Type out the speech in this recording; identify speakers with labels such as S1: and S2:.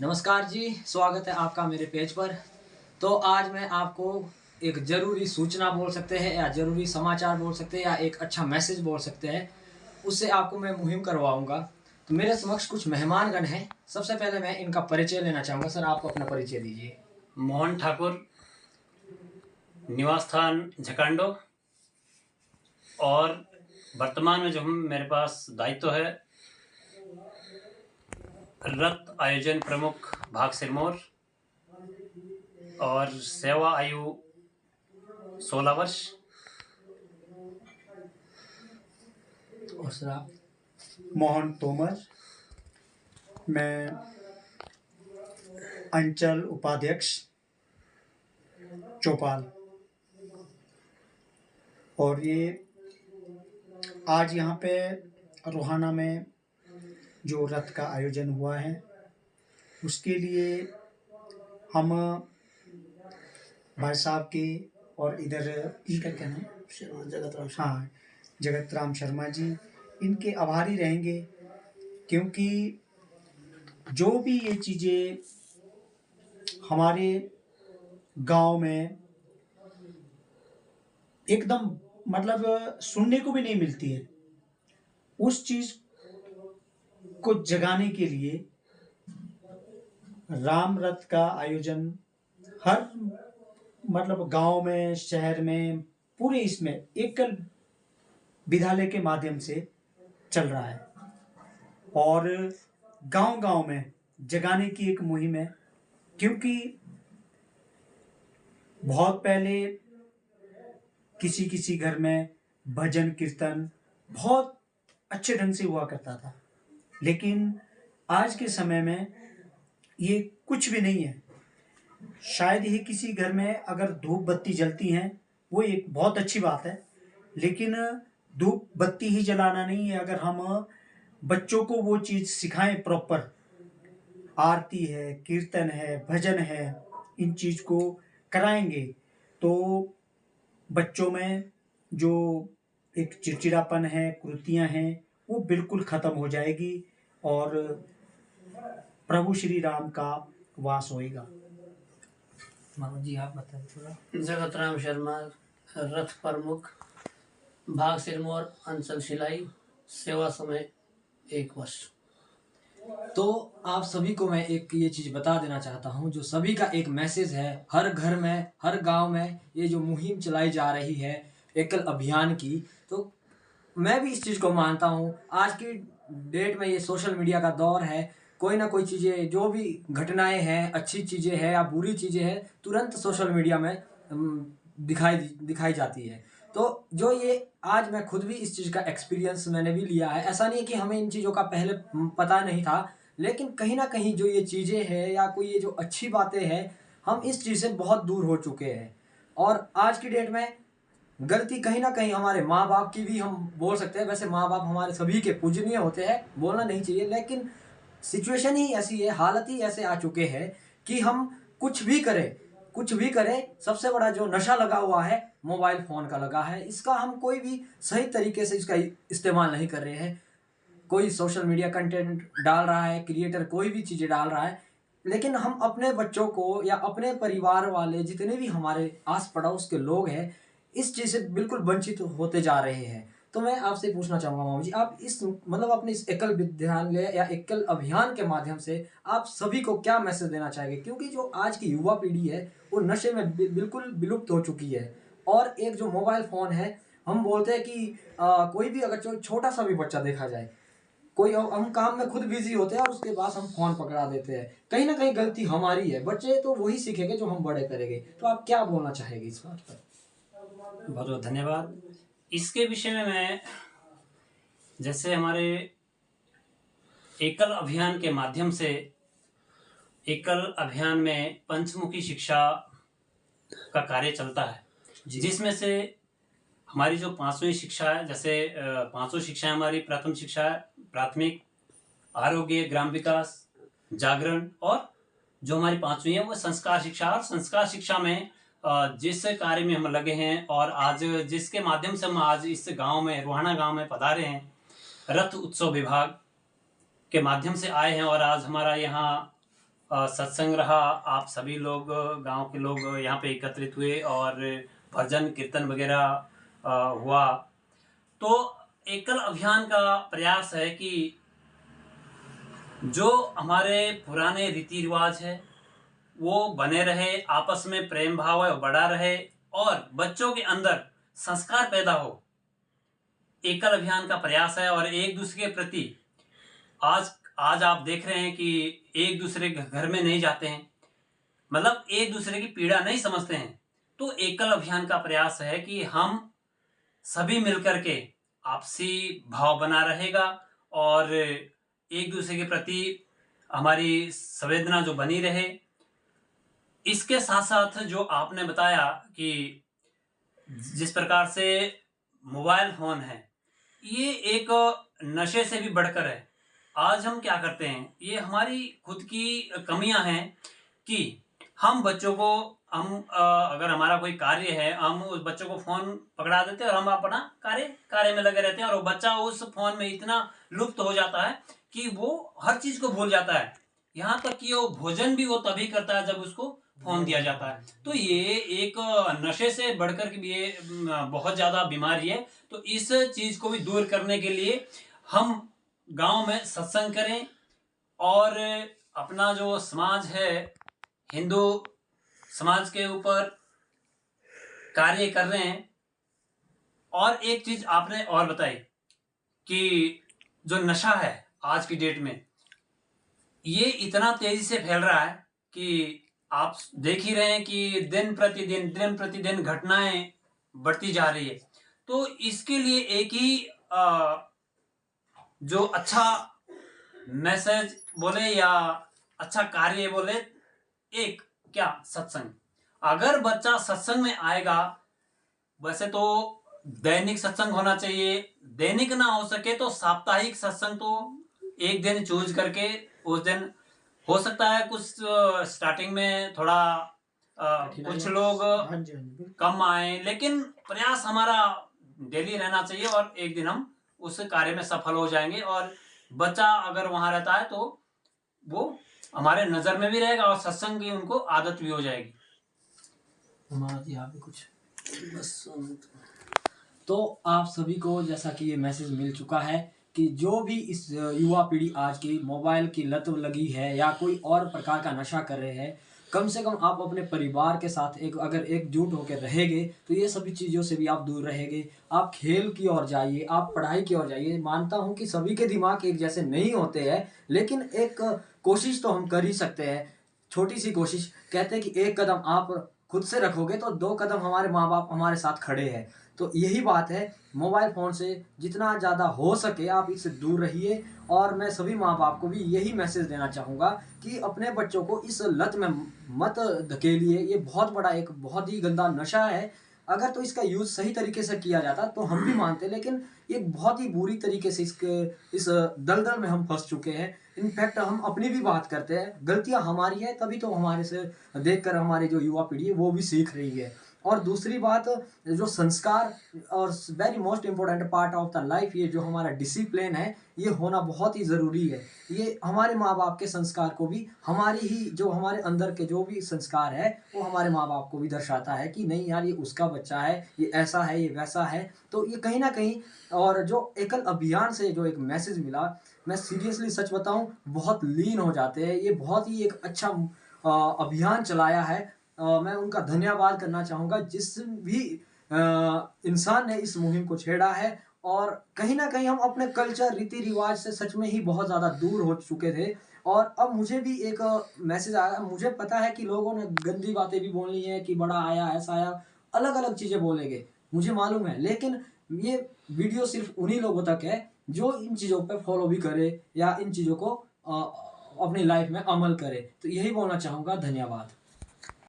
S1: नमस्कार जी, स्वागत है आपका मेरे पेज पर। तो आज मैं आपको एक ज़रूरी सूचना बोल सकते हैं या ज़रूरी समाचार बोल सकते हैं या एक अच्छा मैसेज बोल सकते हैं, उससे आपको मैं मुहिम करवाऊँगा। तो मेरे समक्ष कुछ मेहमानगण हैं। सबसे पहले मैं इनका परिचय लेना चाहूँगा। सर, आप अपना परिचय दीजिए।
S2: मोहन ठाकुर, निवास स्थान झकांडो, और वर्तमान में जो मेरे पास दायित्व है, रथ आयोजन प्रमुख भाग सिरमौर, और सेवा आयु 16 वर्ष।
S1: और सर आप?
S3: मोहन तोमर, मैं अंचल उपाध्यक्ष चौपाल। और ये आज यहाँ पे रोहाना में जो रथ का आयोजन हुआ है उसके लिए हम भाई साहब के और इधर इनका क्या नाम, जगत राम शर्मा जी, इनके आभारी रहेंगे, क्योंकि जो भी ये चीज़ें हमारे गांव में एकदम मतलब सुनने को भी नहीं मिलती है, उस चीज को जगाने के लिए राम रथ का आयोजन हर मतलब गांव में, शहर में, पूरे इसमें एकल विद्यालय के माध्यम से चल रहा है और गांव-गांव में जगाने की एक मुहिम है। क्योंकि बहुत पहले किसी किसी घर में भजन कीर्तन बहुत अच्छे ढंग से हुआ करता था, लेकिन आज के समय में ये कुछ भी नहीं है। शायद ही किसी घर में अगर धूप बत्ती जलती हैं, वो एक बहुत अच्छी बात है, लेकिन धूप बत्ती ही जलाना नहीं है। अगर हम बच्चों को वो चीज़ सिखाएं, प्रॉपर आरती है, कीर्तन है, भजन है, इन चीज़ को कराएंगे तो बच्चों में जो एक चिड़चिड़ापन है, कुरीतियाँ हैं, वो बिल्कुल ख़त्म हो जाएगी और प्रभु श्री राम का वास होएगा।
S1: मामा जी, आप बताइए थोड़ा।
S4: जगत राम शर्मा, रथ प्रमुख भाग सिरमौर, अंचल सिलाई, सेवा समय 1 वर्ष।
S1: तो आप सभी को मैं एक ये चीज़ बता देना चाहता हूँ, जो सभी का एक मैसेज है। हर घर में, हर गांव में ये जो मुहिम चलाई जा रही है एकल अभियान की, तो मैं भी इस चीज़ को मानता हूँ। आज की डेट में ये सोशल मीडिया का दौर है। कोई ना कोई चीज़ें, जो भी घटनाएं हैं, अच्छी चीज़ें हैं या बुरी चीज़ें हैं, तुरंत सोशल मीडिया में दिखाई जाती है। तो जो ये आज मैं खुद भी इस चीज़ का एक्सपीरियंस मैंने भी लिया है। ऐसा नहीं है कि हमें इन चीज़ों का पहले पता नहीं था, लेकिन कहीं ना कहीं जो ये चीज़ें हैं या कोई ये जो अच्छी बातें हैं, हम इस चीज़ से बहुत दूर हो चुके हैं। और आज की डेट में गलती कहीं ना कहीं हमारे माँ बाप की भी हम बोल सकते हैं। वैसे माँ बाप हमारे सभी के पूजनीय होते हैं, बोलना नहीं चाहिए, लेकिन सिचुएशन ही ऐसी है, हालत ही ऐसे आ चुके हैं कि हम कुछ भी करें, सबसे बड़ा जो नशा लगा हुआ है मोबाइल फ़ोन का लगा है। इसका हम कोई भी सही तरीके से इसका इस्तेमाल नहीं कर रहे हैं। कोई सोशल मीडिया कंटेंट डाल रहा है, क्रिएटर कोई भी चीज़ें डाल रहा है, लेकिन हम अपने बच्चों को या अपने परिवार वाले जितने भी हमारे आस पड़ोस के लोग हैं, इस चीज़ से बिल्कुल वंचित होते जा रहे हैं। तो मैं आपसे पूछना चाहूँगा मामा जी, आप इस मतलब अपने इस एकल विद्यालय या एकल अभियान के माध्यम से आप सभी को क्या मैसेज देना चाहेंगे? क्योंकि जो आज की युवा पीढ़ी है, वो नशे में बिल्कुल विलुप्त हो चुकी है। और एक जो मोबाइल फ़ोन है, हम बोलते हैं कि कोई भी अगर छोटा-सा भी बच्चा देखा जाए, कोई हम काम में खुद बिजी होते हैं और उसके बाद हम फ़ोन पकड़ा देते हैं। कहीं ना कहीं गलती हमारी है। बच्चे तो वही सीखेंगे जो हम बड़े करेंगे। तो आप क्या बोलना चाहेंगे इस बात पर?
S2: बहुत बहुत धन्यवाद। इसके विषय में मैं, जैसे हमारे एकल अभियान के माध्यम से, एकल अभियान में पंचमुखी शिक्षा का कार्य चलता है, जिसमें से हमारी जो 5वीं शिक्षा है, जैसे 5 शिक्षाएं हमारी प्रथम शिक्षा है, प्राथमिक, आरोग्य, ग्राम विकास, जागरण, और जो हमारी 5वीं है वो संस्कार शिक्षा। और संस्कार शिक्षा में जिस कार्य में हम लगे हैं और आज जिसके माध्यम से हम आज इस गांव में, रोहाना गांव में पधारे हैं, रथ उत्सव विभाग के माध्यम से आए हैं, और आज हमारा यहाँ सत्संग रहा। आप सभी लोग, गांव के लोग यहाँ पे एकत्रित हुए और भजन कीर्तन वगैरह हुआ। तो एकल अभियान का प्रयास है कि जो हमारे पुराने रीति रिवाज है वो बने रहे, आपस में प्रेम भाव है वो बढ़ा रहे और बच्चों के अंदर संस्कार पैदा हो। एकल अभियान का प्रयास है और एक दूसरे के प्रति आज आप देख रहे हैं कि एक दूसरे के घर में नहीं जाते हैं, मतलब एक दूसरे की पीड़ा नहीं समझते हैं। तो एकल अभियान का प्रयास है कि हम सभी मिलकर के आपसी भाव बना रहेगा और एक दूसरे के प्रति हमारी संवेदना जो बनी रहे। इसके साथ साथ जो आपने बताया कि जिस प्रकार से मोबाइल फोन है ये एक नशे से भी बढ़कर है। आज हम क्या करते हैं, ये हमारी खुद की कमियां हैं कि हम बच्चों को अगर हमारा कोई कार्य है हम उस बच्चों को फोन पकड़ा देते हैं और हम अपना कार्य में लगे रहते हैं और वो बच्चा उस फोन में इतना लुप्त हो जाता है कि वो हर चीज को भूल जाता है। यहाँ तक कि वो भोजन भी वो तभी करता है जब उसको फोन दिया जाता है। तो ये एक नशे से बढ़कर के ये बहुत ज्यादा बीमारी है। तो इस चीज को भी दूर करने के लिए हम गांव में सत्संग करें और अपना जो समाज है हिंदू समाज के ऊपर कार्य कर रहे हैं। और एक चीज आपने और बताई कि जो नशा है आज की डेट में ये इतना तेजी से फैल रहा है कि आप देख ही रहे हैं कि दिन प्रतिदिन घटनाएं बढ़ती जा रही है। तो इसके लिए एक ही जो अच्छा मैसेज बोले या अच्छा कार्य बोले, एक क्या सत्संग। अगर बच्चा सत्संग में आएगा, वैसे तो दैनिक सत्संग होना चाहिए, दैनिक ना हो सके तो साप्ताहिक सत्संग तो एक दिन चूज करके उस दिन हो सकता है कुछ स्टार्टिंग में थोड़ा कुछ लोग कम आए, लेकिन प्रयास हमारा डेली रहना चाहिए और एक दिन हम उस कार्य में सफल हो जाएंगे। और बच्चा अगर वहां रहता है तो वो हमारे नजर में भी रहेगा और सत्संग की उनको आदत भी हो जाएगी।
S1: हमारा यहाँ पे कुछ
S4: बस
S1: तो आप सभी को जैसा कि ये मैसेज मिल चुका है कि जो भी इस युवा पीढ़ी आज की मोबाइल की लत लगी है या कोई और प्रकार का नशा कर रहे हैं, कम से कम आप अपने परिवार के साथ अगर एकजुट होकर रहेंगे तो ये सभी चीज़ों से भी आप दूर रहेंगे। आप खेल की ओर जाइए, आप पढ़ाई की ओर जाइए। मानता हूँ कि सभी के दिमाग एक जैसे नहीं होते हैं, लेकिन एक कोशिश तो हम कर ही सकते हैं, छोटी सी कोशिश। कहते हैं कि एक कदम आप खुद से रखोगे तो 2 कदम हमारे माँ बाप हमारे साथ खड़े हैं। तो यही बात है, मोबाइल फ़ोन से जितना ज़्यादा हो सके आप इससे दूर रहिए। और मैं सभी माँ बाप को भी यही मैसेज देना चाहूँगा कि अपने बच्चों को इस लत में मत धकेलिए। ये बहुत बड़ा एक बहुत ही गंदा नशा है। अगर तो इसका यूज़ सही तरीके से किया जाता तो हम भी मानते, लेकिन ये बहुत ही बुरी तरीके से इस दलदल में हम फंस चुके हैं। इनफैक्ट हम अपनी भी बात करते हैं, गलतियाँ हमारी है, तभी तो हमारे से देखकर हमारी जो युवा पीढ़ी है वो भी सीख रही है। और दूसरी बात, जो संस्कार और very most important part of the life, ये जो हमारा डिसिप्लिन है ये होना बहुत ही ज़रूरी है। ये हमारे माँ बाप के संस्कार को भी, हमारी ही जो हमारे अंदर के जो भी संस्कार है वो हमारे माँ बाप को भी दर्शाता है कि नहीं यार ये उसका बच्चा है, ये ऐसा है, ये वैसा है। तो ये कहीं ना कहीं, और जो एकल अभियान से जो एक मैसेज मिला, मैं सीरियसली सच बताऊं बहुत लीन हो जाते हैं। ये बहुत ही एक अच्छा अभियान चलाया है। मैं उनका धन्यवाद करना चाहूँगा जिस भी इंसान ने इस मुहिम को छेड़ा है। और कहीं ना कहीं हम अपने कल्चर रीति रिवाज से सच में ही बहुत ज़्यादा दूर हो चुके थे। और अब मुझे भी एक मैसेज आया, मुझे पता है कि लोगों ने गंदी बातें भी बोलनी है कि बड़ा आया, ऐसा आया, अलग अलग चीज़ें बोलेंगे, मुझे मालूम है। लेकिन ये वीडियो सिर्फ उन्हीं लोगों तक है जो इन चीज़ों पे फॉलो भी करे या इन चीज़ों को अपनी लाइफ में अमल करे। तो यही बोलना चाहूँगा। धन्यवाद।